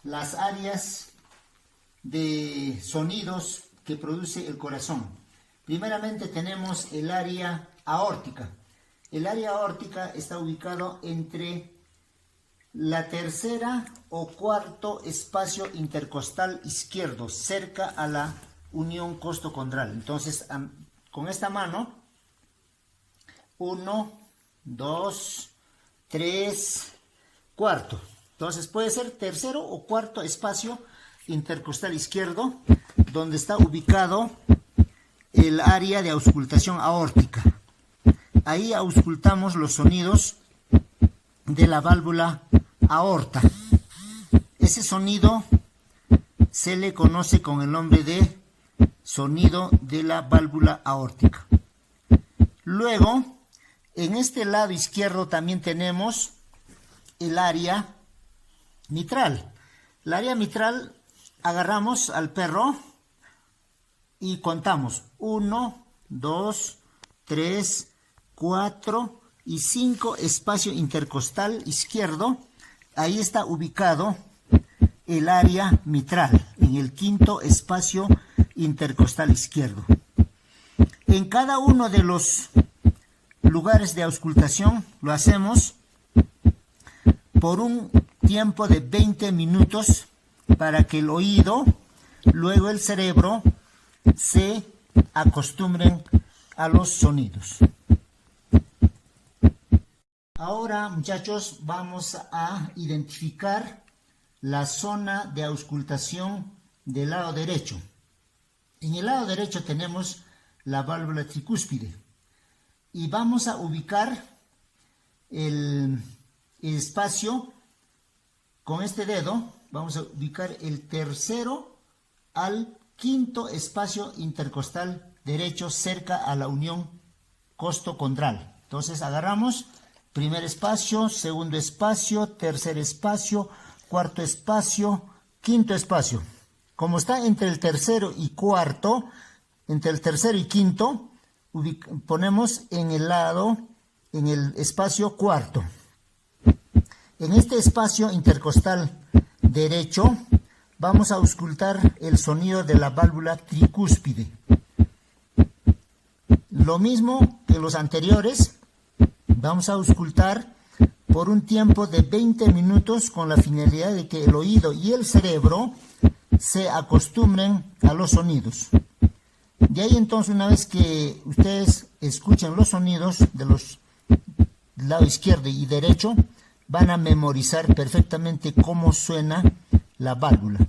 las áreas de sonidos que produce el corazón. Primeramente tenemos el área aórtica. El área aórtica está ubicado entre la tercera o cuarto espacio intercostal izquierdo, cerca a la unión costocondral. Entonces, con esta mano, 1, 2, 3, cuarto. Entonces puede ser tercero o cuarto espacio intercostal izquierdo, donde está ubicado el área de auscultación aórtica. Ahí auscultamos los sonidos de la válvula aorta. Ese sonido se le conoce con el nombre de sonido de la válvula aórtica. Luego, en este lado izquierdo también tenemos el área mitral. El área mitral, agarramos al perro y contamos 1, 2, 3, 4 y 5 espacio intercostal izquierdo. Ahí está ubicado el área mitral, en el quinto espacio intercostal izquierdo. En cada uno de los lugares de auscultación lo hacemos por un tiempo de 20 minutos para que el oído, luego el cerebro, se acostumbren a los sonidos. Ahora, muchachos, vamos a identificar la zona de auscultación del lado derecho. En el lado derecho tenemos la válvula tricúspide y vamos a ubicar el espacio con este dedo. Vamos a ubicar el tercero al quinto espacio intercostal derecho, cerca a la unión costocondral. Entonces agarramos primer espacio, segundo espacio, tercer espacio, cuarto espacio, quinto espacio. Como está entre el tercero y cuarto, entre el tercero y quinto, ponemos en el lado, en el espacio cuarto. En este espacio intercostal derecho vamos a auscultar el sonido de la válvula tricúspide. Lo mismo que los anteriores, vamos a auscultar por un tiempo de 20 minutos con la finalidad de que el oído y el cerebro se acostumbren a los sonidos. De ahí entonces, una vez que ustedes escuchen los sonidos de los lado izquierdo y derecho, van a memorizar perfectamente cómo suena la válvula.